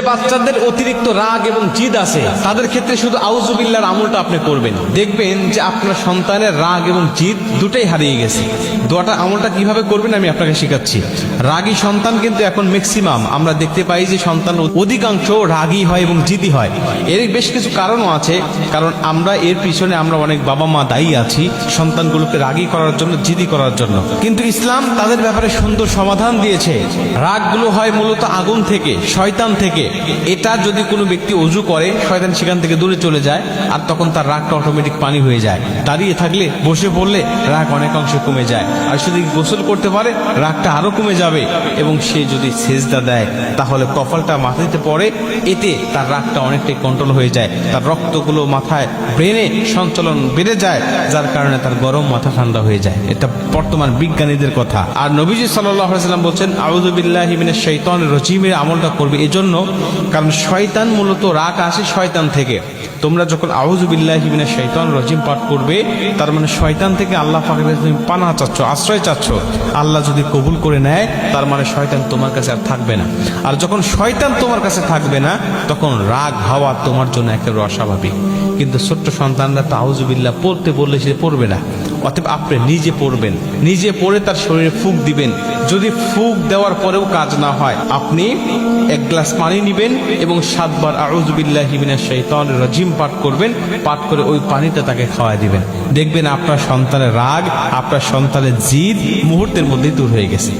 বাচ্চাদের অতিরিক্ত রাগ এবং জিদ আছে, তাদের ক্ষেত্রে শুধু আউযুবিল্লাহর আমলটা আপনি করবেন, দেখবেন যে আপনার সন্তানের রাগ এবং জিদ দুটাই হারিয়ে গেছে। দোয়াটা আমলটা কিভাবে করবেন আমি আপনাকে শেখাচ্ছি। রাগী সন্তান কিন্তু এখন ম্যাক্সিমাম আমরা দেখতে পাই যে সন্তান অধিকাংশ রাগী হয় এবং জিদি হয়। এর বেশ কিছু কারণও আছে, কারণ আমরা এর পিছনে আমরা অনেক বাবা মা দায়ী আছি সন্তানগুলোকে রাগী করার জন্য, জিদি করার জন্য। কিন্তু ইসলাম তাদের ব্যাপারে সুন্দর সমাধান দিয়েছে। রাগগুলো হয় মূলত আগুন থেকে, শয়তান থেকে। এটা যদি কোনো ব্যক্তি ওযু করে, শয়তান সেখান থেকে দূরে চলে যায়, আর তখন তার রাগটা অটোমেটিক পানি হয়ে যায়। দাঁড়িয়ে থাকলে, বসে পড়লে রাগ অনেকাংশে কমে যায়। আর যদি গোসল করতে পারে রাগটা আরো কমে যাবে। এবং সে যদি সেজদা দেয় তাহলে কপালটা মাটিতে পড়ে, এতে তার রাগটা অনেকটাই কন্ট্রোল হয়ে যায়। তার রক্তগুলো মাথায়, ব্রেনে সঞ্চালন বেড়ে যায়, যার কারণে তার গরম মাথা ঠান্ডা হয়ে যায়। এটা বর্তমান বিজ্ঞানীদের কথা। আর নবীজি সাল্লাল্লাহু আলাইহি ওয়াসাল্লাম বলছেন আউযু বিল্লাহি মিনাশ শাইতানির রাজিমের আমলটা করবে এজন্য, কারণ শয়তান মূলত রাগ আসে শয়তান থেকে। তোমরা যখন আউযু বিল্লাহি মিনাশ শাইতানির রাজিম পাঠ করবে, তার মানে শয়তান থেকে আল্লাহ পাকের কাছে তুমি পানাহ চাচ্ছ, আশ্রয় চাচ্ছ। আল্লাহ যদি কবুল করে নেয় তার মানে শয়তান তোমার কাছে আর থাকবে না। আর যখন শয়তান তোমার কাছে থাকবে না, তখন রাগ হওয়া তোমার জন্য একেবারে অস্বাভাবিক। কিন্তু ছোট্ট সন্তানরা তো আউযু বিল্লাহ পড়তে বললে সে পড়বে না। অতএব আপনি নিজে পড়বেন, নিজে পড়ে তার শরীরে ফুঁক দিবেন। যদি ফুঁক দেওয়ার পরেও কাজ না হয়, আপনি এক গ্লাস পানি নিবেন এবং 7 বার আউযু বিল্লাহি মিনাশ শাইতানির রাজিম পাঠ করবেন। পাঠ করে ওই পানিটা তাকে খাওয়ায় দিবেন। দেখবেন আপনার সন্তানের রাগ, আপনার সন্তানের জিদ মুহূর্তের মধ্যেই দূর হয়ে গেছে।